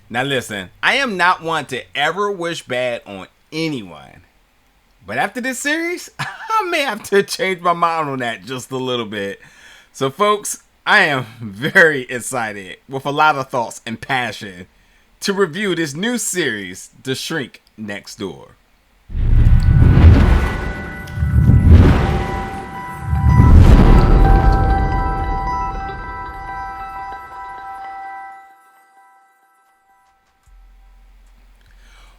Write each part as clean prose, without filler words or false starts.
Now listen, I am not one to ever wish bad on anyone. But after this series, I may have to change my mind on that just a little bit. So folks, I am very excited with a lot of thoughts and passion to review this new series, The Shrink Next Door.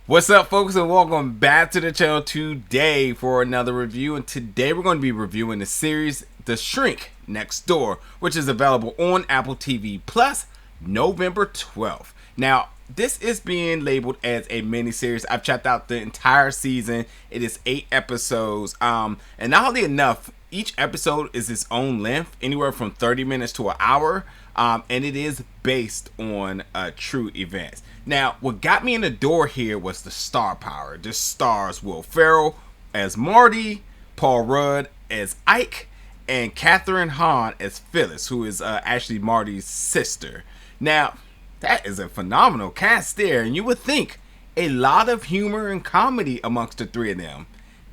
What's up, folks, and welcome back to the channel today for another review. And today we're going to be reviewing the series The Shrink Next Door, which is available on Apple TV Plus November 12th. Now, this is being labeled as a miniseries. I've checked out the entire season. It is 8 episodes. And oddly enough, each episode is its own length, anywhere from 30 minutes to an hour. And it is based on true events. Now, what got me in the door here was the star power. This stars Will Ferrell as Marty, Paul Rudd as Ike, and Kathryn Hahn as Phyllis, who is actually Marty's sister. Now, that is a phenomenal cast there, and you would think a lot of humor and comedy amongst the three of them.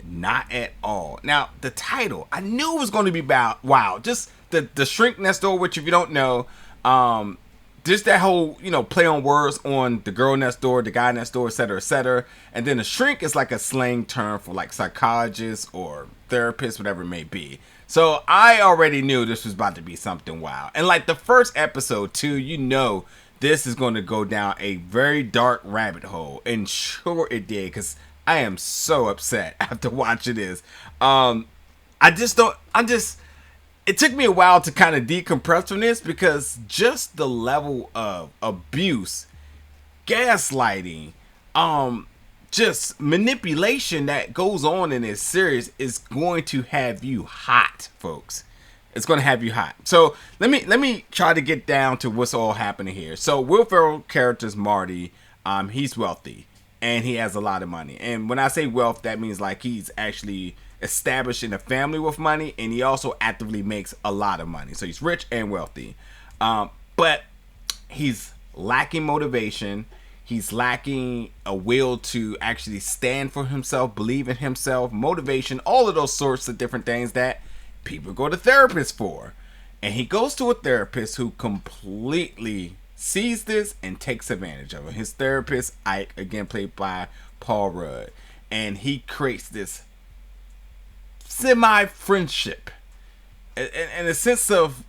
Not at all. Now, the title, I knew it was going to be about, wow, just the Shrink Next Door, which if you don't know, just that whole, play on words on the girl next door, the guy next door, etc., etc. And then a shrink is like a slang term for like psychologist or therapist, whatever it may be. So I already knew this was about to be something wild. And like the first episode too, this is going to go down a very dark rabbit hole. And sure it did, because I am so upset after watching this. It took me a while to kind of decompress from this, because just the level of abuse, gaslighting, just manipulation that goes on in this series is going to have you hot, folks. It's going to have you hot. So let me try to get down to what's all happening here. So Will Ferrell character's Marty. He's wealthy and he has a lot of money. And when I say wealth, that means like he's actually establishing a family with money, and he also actively makes a lot of money. So he's rich and wealthy, but he's lacking motivation. He's lacking a will to actually stand for himself, believe in himself, motivation, all of those sorts of different things that people go to therapists for. And he goes to a therapist who completely sees this and takes advantage of it. His therapist, Ike, again played by Paul Rudd, and he creates this semi-friendship and a sense of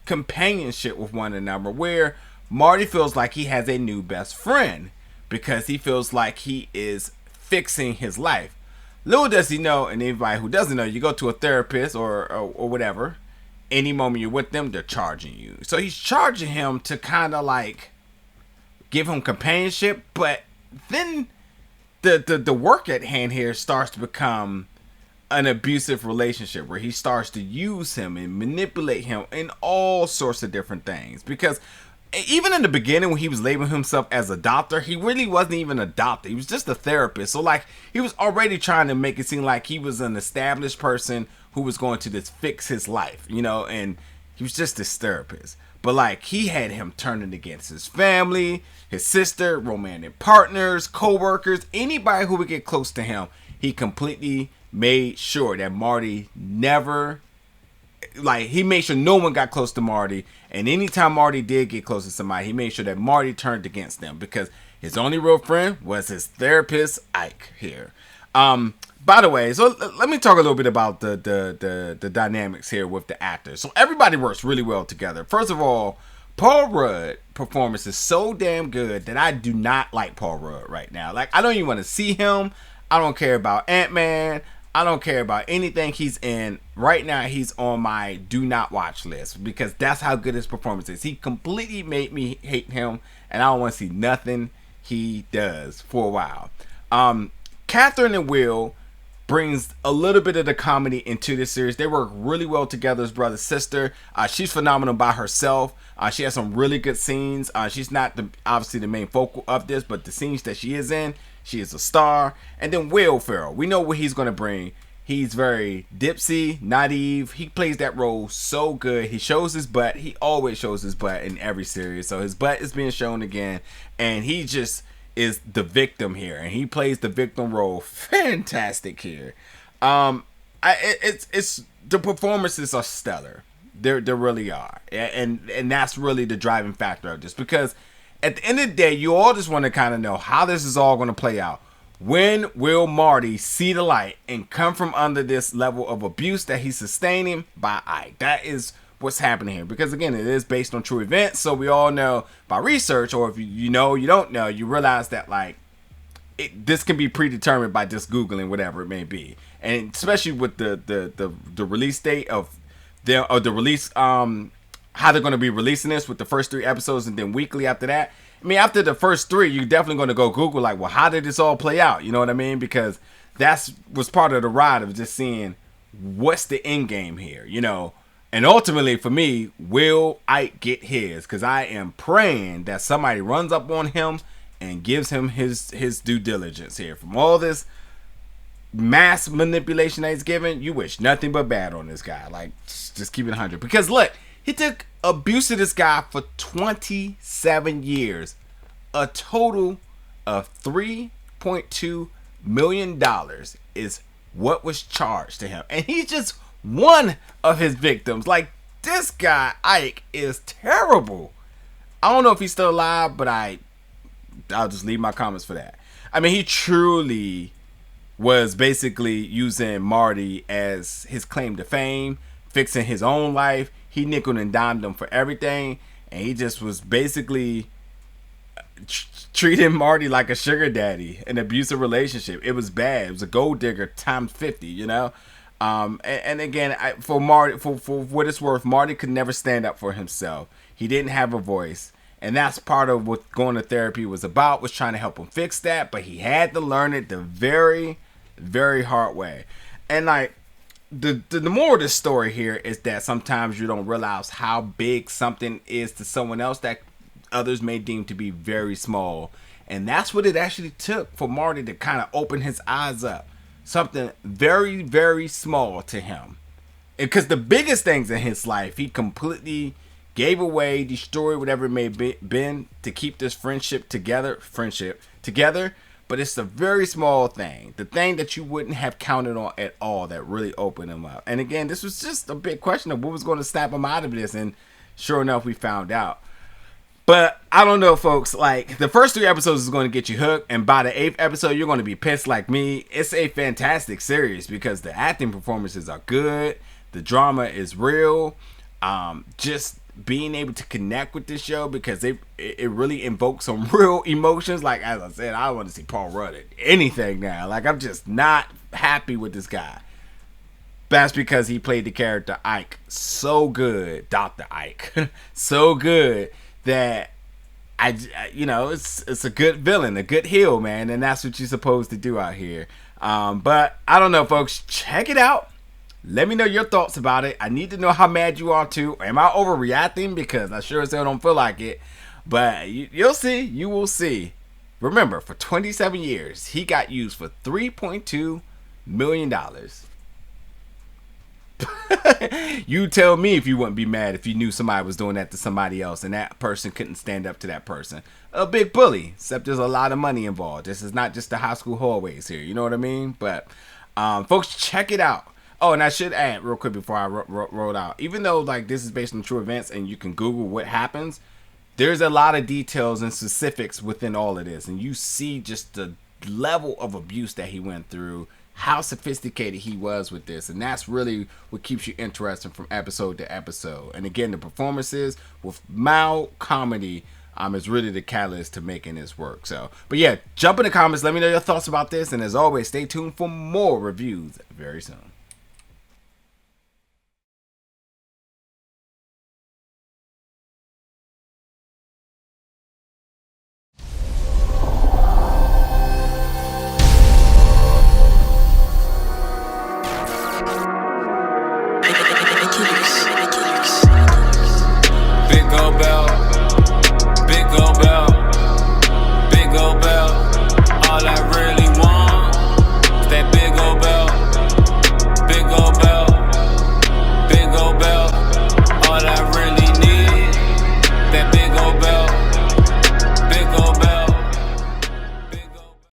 companionship with one another, where Marty feels like he has a new best friend because he feels like he is fixing his life. Little does he know, and anybody who doesn't know, you go to a therapist or whatever, any moment you're with them, they're charging you. So he's charging him to kind of like give him companionship, but then the work at hand here starts to become an abusive relationship where he starts to use him and manipulate him in all sorts of different things. Because even in the beginning, when he was labeling himself as a doctor, he really wasn't even a doctor. He was just a therapist. So like he was already trying to make it seem like he was an established person who was going to just fix his life, and he was just this therapist. But like he had him turning against his family, his sister, romantic partners, co-workers, anybody who would get close to him. He completely made sure that Marty he made sure no one got close to Marty. And anytime Marty did get close to somebody, he made sure that Marty turned against them, because his only real friend was his therapist, Ike, here. By the way, so let me talk a little bit about the dynamics here with the actors. So everybody works really well together. First of all, Paul Rudd's performance is so damn good that I do not like Paul Rudd right now. Like, I don't even want to see him. I don't care about Ant-Man. I don't care about anything he's in. Right now, he's on my do not watch list, because that's how good his performance is. He completely made me hate him, and I don't want to see nothing he does for a while. Kathryn and Will brings a little bit of the comedy into this series. They work really well together as brother sister. She's phenomenal by herself. She has some really good scenes. She's not obviously the main focal of this, but the scenes that she is in, she is a star. And then Will Ferrell, we know what he's going to bring. He's very dipsy, naive. He plays that role so good. He shows his butt. He always shows his butt in every series. So his butt is being shown again. And he just is the victim here. And he plays the victim role fantastic here. It's the performances are stellar. They really are. And that's really the driving factor of this. Because at the end of the day, you all just want to kind of know how this is all going to play out. When will Marty see the light and come from under this level of abuse that he's sustaining by Ike? That is what's happening here. Because again, it is based on true events. So we all know by research, or if you know, you don't know, you realize that like this can be predetermined by just Googling whatever it may be. And especially with the release date of the release, how they're going to be releasing this with the first 3 episodes and then weekly after that. I mean, after the first 3, you're definitely going to go Google, like, well, how did this all play out? You know what I mean? Because was part of the ride of just seeing what's the end game here, you know? And ultimately, for me, will Ike get his? Because I am praying that somebody runs up on him and gives him his due diligence here. From all this mass manipulation that he's given, you wish nothing but bad on this guy. Like, just keep it 100. Because, look, he took abuse of this guy for 27 years. A total of $3.2 million is what was charged to him. And he's just one of his victims. Like, this guy, Ike, is terrible. I don't know if he's still alive, but I'll just leave my comments for that. I mean, he truly was basically using Marty as his claim to fame, fixing his own life. He nickel and dimed him for everything, and he just was basically treating Marty like a sugar daddy, an abusive relationship. It was bad. It was a gold digger times 50, you know. And again, for Marty, for what it's worth, Marty could never stand up for himself. He didn't have a voice, and that's part of what going to therapy was about. Was trying to help him fix that, but he had to learn it the very, very hard way. And like, the moral of this story here is that sometimes you don't realize how big something is to someone else that others may deem to be very small. And that's what it actually took for Marty to kind of open his eyes up. Something very, very small to him. Because the biggest things in his life, he completely gave away, destroyed, whatever it may be, been to keep this friendship together. But it's a very small thing. The thing that you wouldn't have counted on at all that really opened him up. And again, this was just a big question of what was going to snap him out of this. And sure enough, we found out. But I don't know, folks. Like, the first 3 episodes is going to get you hooked. And by the 8th episode, you're going to be pissed like me. It's a fantastic series because the acting performances are good. The drama is real. Just being able to connect with this show because it really invokes some real emotions. Like, as I said, I want to see Paul Rudd at anything now. Like, I'm just not happy with this guy. That's because he played the character Ike so good, Dr. Ike, so good that it's a good villain, a good heel, man, and that's what you're supposed to do out here. But I don't know, folks. Check it out. Let me know your thoughts about it. I need to know how mad you are too. Am I overreacting? Because I sure as hell don't feel like it. But you'll see. You will see. Remember, for 27 years, he got used for $3.2 million. You tell me if you wouldn't be mad if you knew somebody was doing that to somebody else and that person couldn't stand up to that person. A big bully, except there's a lot of money involved. This is not just the high school hallways here. You know what I mean? But folks, check it out. Oh, and I should add real quick before I roll out. Even though like this is based on true events and you can Google what happens, there's a lot of details and specifics within all of this. And you see just the level of abuse that he went through, how sophisticated he was with this. And that's really what keeps you interested from episode to episode. And again, the performances with mild comedy is really the catalyst to making this work. So, but yeah, jump in the comments. Let me know your thoughts about this. And as always, stay tuned for more reviews very soon.